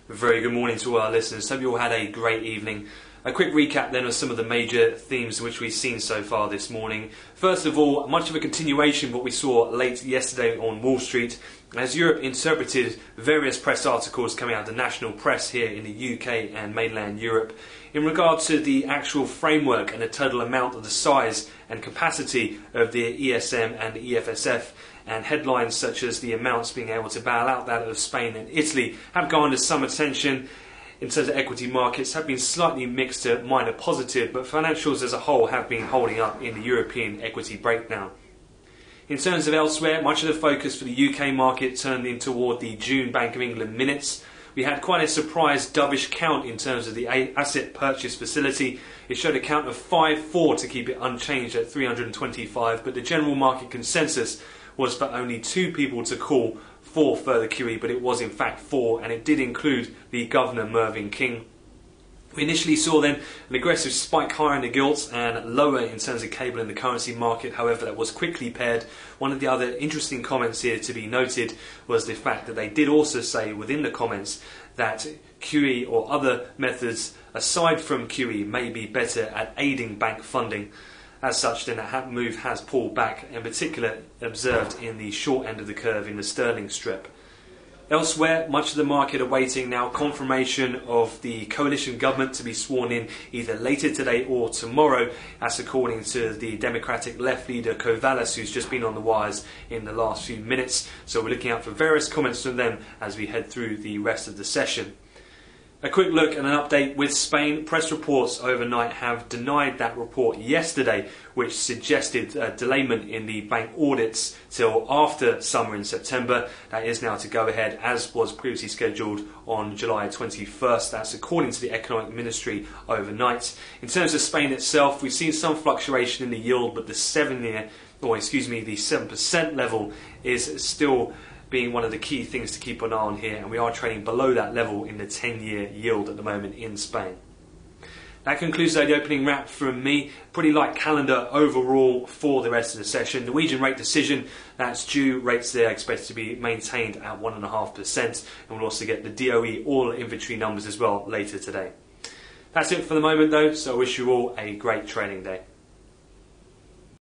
Very good morning to all our listeners. Hope you all had a great evening. A quick recap then of some of the major themes which we've seen so far this morning. First of all, much of a continuation of what we saw late yesterday on Wall Street as Europe interpreted various press articles coming out of the national press here in the UK and mainland Europe in regard to the actual framework and the total amount of the size and capacity of the ESM and the EFSF, and headlines such as the amounts being able to bail out that of Spain and Italy have garnered some attention. In terms of equity markets, have been slightly mixed to minor positive, but financials as a whole have been holding up in the European equity breakdown. In terms of elsewhere, much of the focus for the UK market turned in toward the June Bank of England minutes. We had quite a surprise dovish count in terms of the asset purchase facility. It showed a count of 5-4 to keep it unchanged at 325, but the general market consensus was for only 2 people to call for further QE, but it was in fact 4, and it did include the Governor Mervyn King. We initially saw then an aggressive spike higher in the gilts and lower in terms of cable in the currency market. However, that was quickly paired. One of the other interesting comments here to be noted was the fact that they did also say within the comments that QE or other methods aside from QE may be better at aiding bank funding. As such, then that move has pulled back, in particular observed in the short end of the curve in the sterling strip. Elsewhere, much of the market awaiting now confirmation of the coalition government to be sworn in either later today or tomorrow. That's according to the Democratic left leader Corvallis, who's just been on the wires in the last few minutes. So we're looking out for various comments from them as we head through the rest of the session. A quick look and an update with Spain. Press reports overnight have denied that report yesterday, which suggested a delayment in the bank audits till after summer in September. That is now to go ahead as was previously scheduled on July 21st. That's according to the Economic Ministry overnight. In terms of Spain itself, we've seen some fluctuation in the yield, but the 7% level is still being one of the key things to keep an eye on here, and we are trading below that level in the 10-year yield at the moment in Spain. That concludes the opening wrap from me. Pretty light calendar overall for the rest of the session. Norwegian rate decision, that's due. Rates there expected to be maintained at 1.5%, and we'll also get the DOE oil inventory numbers as well later today. That's it for the moment though, so I wish you all a great trading day.